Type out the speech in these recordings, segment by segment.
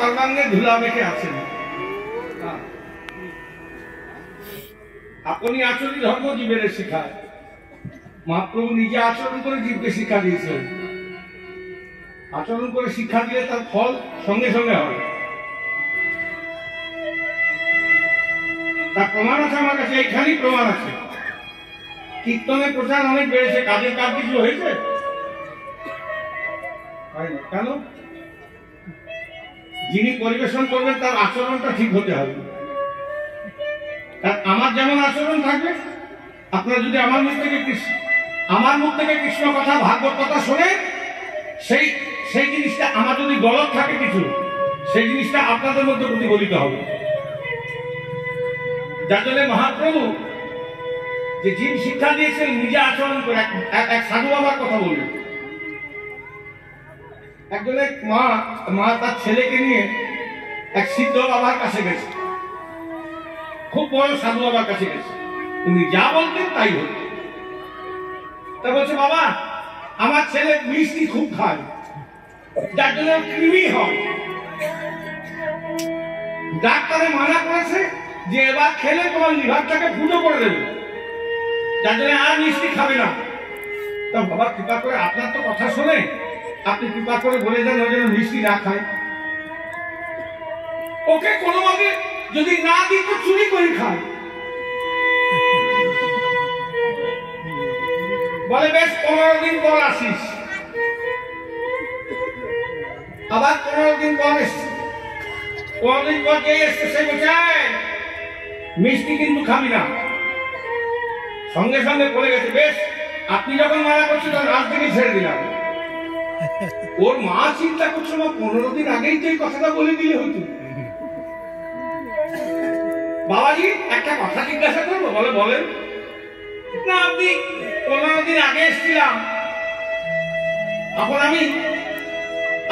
সর্বাঙ্গে ধুলা মেখে আছেন। আপনি আচরণ ধর্ম জীবের শিখায়, মহাপ্রভু নিজে আচরণ করে জীবকে শিক্ষা দিয়েছেন। আচরণ করে শিক্ষা দিলে তার ফল সঙ্গে সঙ্গে হয়। তার প্রমাণ আছে আমার কাছে, এইখানেই প্রমাণ আছে। কীর্তনের প্রচার অনেক বেড়েছে, কাজের কাজ কিছু হয়েছে? কেন? যিনি পরিবেশন করবেন তার আচরণটা ঠিক হতে হবে। আমার যেমন আচরণ থাকবে, আপনারা যদি আমার মুখ থেকে কৃষ্ণ কথা, ভাগবত কথা শোনে, সেই জিনিসটা আমার যদি গলত থাকে কিছু, সেই জিনিসটা আপনাদের মধ্যে প্রতিফলিত হবে। যার জন্য মহাপ্রভু যে জীব শিক্ষা দিয়েছেন নিজে আচরণ করে। এক সাধু বাবার কথা বললেন। একজনের মা তার ছেলেকে নিয়ে এক সিদ্ধ বাবার কাছে গেছে, খুব বড় সাধু বাবার কাছে গেছে। উনি যা বলতেন তাই হতো। তা বলছে, বাবা আমার ছেলে মিষ্টি খুব খায়, যার জন্য কৃমি হয়। ডাক্তারে মানা করেছে যে এবার খেলে তোমার লিভারটাকে ফুটো করে দেবে, যার জন্য আর মিষ্টি খাবে না। তা বাবা কৃপা করে, আপনার তো কথা শোনে, আপনি কৃপা করে বলে দেন ওই জন্য মিষ্টি না খায়। ওকে কোনোভাবে যদি না দিই তো চুরি করে খায়। বলে বেশ 15 দিন পর আসিস। আবার 15 দিন পর এসছে। 15 দিন পর কে এসছে? সে বলছে মিষ্টি কিন্তু খাবি না। সঙ্গে সঙ্গে বলে গেছে, বেশ আপনি যখন মারা করছেন তখন আজ থেকে ছেড়ে দিলাম। ওর মা চিন্তা করছিল 15 দিন আগেই তো এই কথাটা বলে দিলে হইতো। বাবাজি একটা কথা জিজ্ঞাসা করবো? বলে বলেন। না আপনি 15 দিন আগে এসেছিলাম, এখন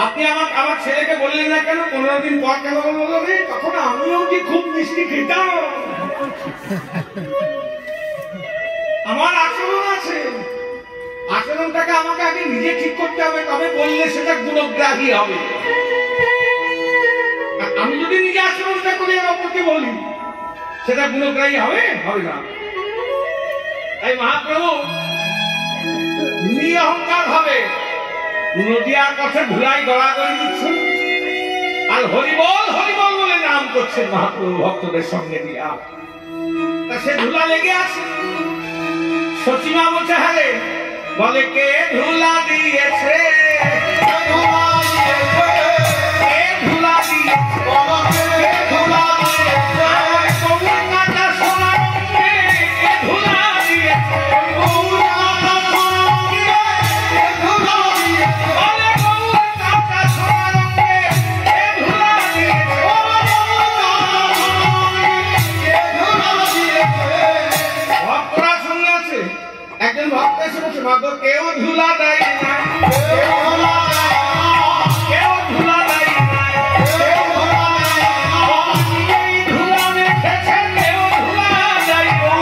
আপনি আমার ছেলেকে বললেন না কেন? 15 দিন পর কেন বললেন? তখন আমিও কি খুব মিষ্টি খেতাম। আমার আচরণ আছে, আচরণটাকে আমাকে আগে নিজে ঠিক করতে হবে, তবে বললে সেটা গুণগ্রাহী হবে। আমি যদি নিজে আচরণটা করি আর অপরকে বলি, সেটা গুণগ্রাহী হবে? হবে না। তাই মহাপ্রভু নিরহংকার হবে নদিয়ার পথে ধুলাই গড়াগড়ি দিচ্ছেন আর হরিবল হরিবল বলে নাম করছেন মহাপ্রভু ভক্তদের সঙ্গে দিয়া। তা সে ধুলা লেগে আছে। সচিমা বলছে, হ্যাঁ রে, বলে কে ধুলা দিয়েছে? কেউ ধুলা দেয় না, কেউ ধুলা দেয় না, কেউ ধুলা দেয় না, ধুলা মেখেছে কেউ ধুলা দেয় না,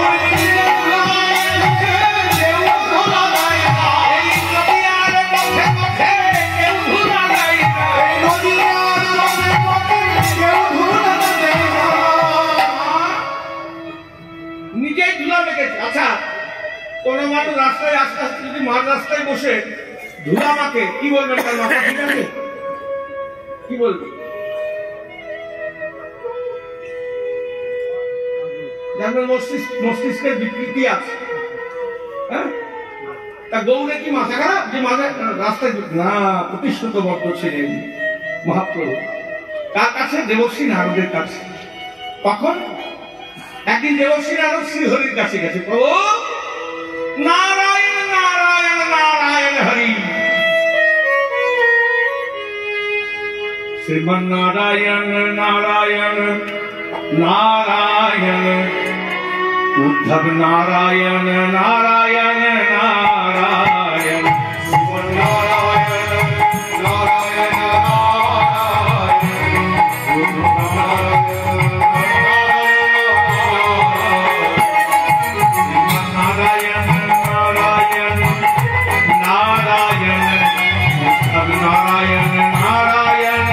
কেউ ধুলা দেয় না, এই নদিয়ার পথে পথে কেউ ধুলা দেয় না, এই নদিয়ার পথে পথে কেউ ধুলা দেয় না। নিজেই ধুলা মেখেছে। আচ্ছা, কোন মানুষ রাস্তায় আস্তে আস্তে যদি মাঝ রাস্তায় বসে ধুলা মাখে, কি বলবেন? তার মাথা ঠিক আছে? কি বলবে? জানবেন মস্তিষ্কের বিকৃতি আছে। হ্যাঁ, তা গৌরে কি মাথা খারাপ যে মাঝে রাস্তায় না? প্রতিষ্ঠিত বদ্ধ ছিলেন মহাপ্রভু কার কাছে? দেবশ্রী নারদের কাছে। তখন একদিন দেবশ্রী নারদ শ্রীহরির কাছে গেছে, প্রভু নারায়ণ নারায়ণ নারায়ণ হরি, শ্রীমন নারায়ণ নারায়ণ নারায়ণ, উদ্ধব নারায়ণ নারায়ণ নারায়ণ, শ্রীমন নারায়ণ নারায়ণ নারায়ণ, নারায়ণ নারায়ণ নারায়ণ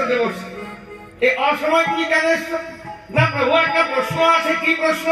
হতে বসছে। এই অসময় তুমি কেন এসছো? না প্রভু, একটা প্রশ্ন আছে। কি প্রশ্ন?